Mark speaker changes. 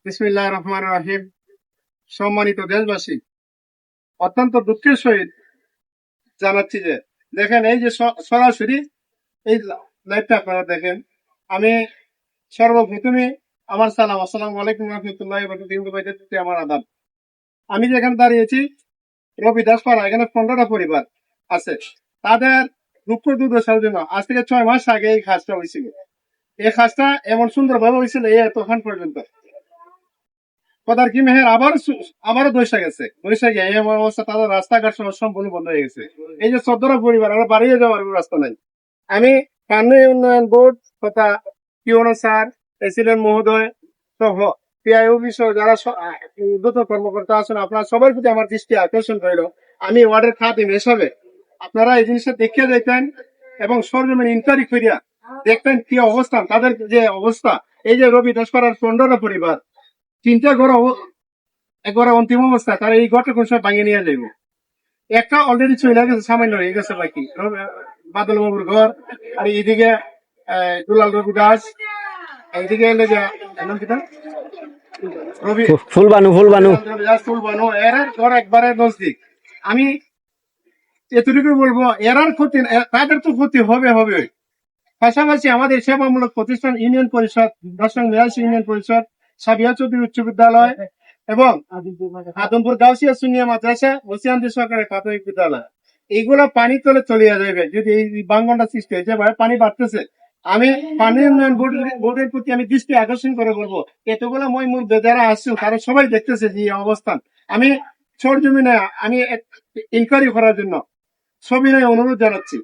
Speaker 1: বিসমিল্লাহির রহমানির রহিম। সম্মানিত দেশবাসী, অত্যন্ত দুঃখের সহিত জানাচ্ছি যে দেখেন এই যে সরাসরি এই লাইভটা আপনারা দেখেন। আমি সর্বপ্রথমে আমার সালাম, আসসালামু আলাইকুম রহমতুল্লাহ আমার আদাব। আমি যেখানে দাঁড়িয়েছি রবি দাসপাড়া, এখানে 15টা পরিবার আছে। তাদের দুঃখ দুর্দশার জন্য আজ থেকে 6 মাস আগে এই কাজটা হয়েছিল। এই কাজটা এমন সুন্দর ভাবে হয়েছিল এই এতক্ষণ পর্যন্ত। কথার কি মেহের আবারও দৈশা গিয়ে এই অবস্থা, তাদের রাস্তাঘাট সম্পূর্ণ বন্ধ হয়ে গেছে। এই যে 14টা পরিবার, আমরা বাড়িয়ে যাওয়ার রাস্তা নাই। আমি পানি উন্নয়ন বোর্ড তথা পিওনো স্যার, প্রেসিডেন্ট মহোদয় সহ পিআইও সহ যারা ঊর্ধ্বতন কর্মকর্তা আছেন, আপনারা সবার প্রতি আমার দৃষ্টি আকর্ষণ রইল। আমি ওয়ার্ডের খাদিম হিসাবে আপনারা এই জিনিসটা দেখিয়ে দেখতেন এবং সরজমিন ইনকোয়ারি করিয়া দেখতেন কি অবস্থান, তাদের যে অবস্থা। এই যে রবি দাসপাড়ার 15টা পরিবার, চিন্তা করো একবারে অন্তিম অবস্থা, তারা এই ঘরটা কোন সময় ভাঙিয়ে নিয়ে যাইব। একটা অলরেডি চলে গেছে, সামান্য হয়ে গেছে বাকি বাদল বাবুর ঘর। আর এইদিকে দুলাল রবি দাস, এইদিকে রবি ফুলবানু এর ঘর একবারে নজদিক। আমি এতটুকু বলবো, এরার ক্ষতি, তাদের তো ক্ষতি হবে। পাশাপাশি আমাদের সেবামূলক প্রতিষ্ঠান ইউনিয়ন পরিষদ, 10 ইউনিয়ন পরিষদ, সাবিয়া চৌধুরী উচ্চ বিদ্যালয় এবং আদমপুর গাউসিয়া সুনিয়া মাদ্রাসা, ওসিয়ান্দি সরকারি প্রাথমিক বিদ্যালয়, এইগুলো পানি তলে চলিয়ে যাবে যদি এই বাঙ্গনটা সৃষ্টি হয়েছে। পানি বাড়তেছে। আমি পানি উন্নয়ন বোর্ডের প্রতি আমি দৃষ্টি আকর্ষণ করে বলবো, এতগুলো ময়মুর যারা আসছেন তারা সবাই দেখতেছে যে অবস্থান। আমি সরজমিনে আমি ইনকোয়ারি করার জন্য সবিনয় অনুরোধ জানাচ্ছি।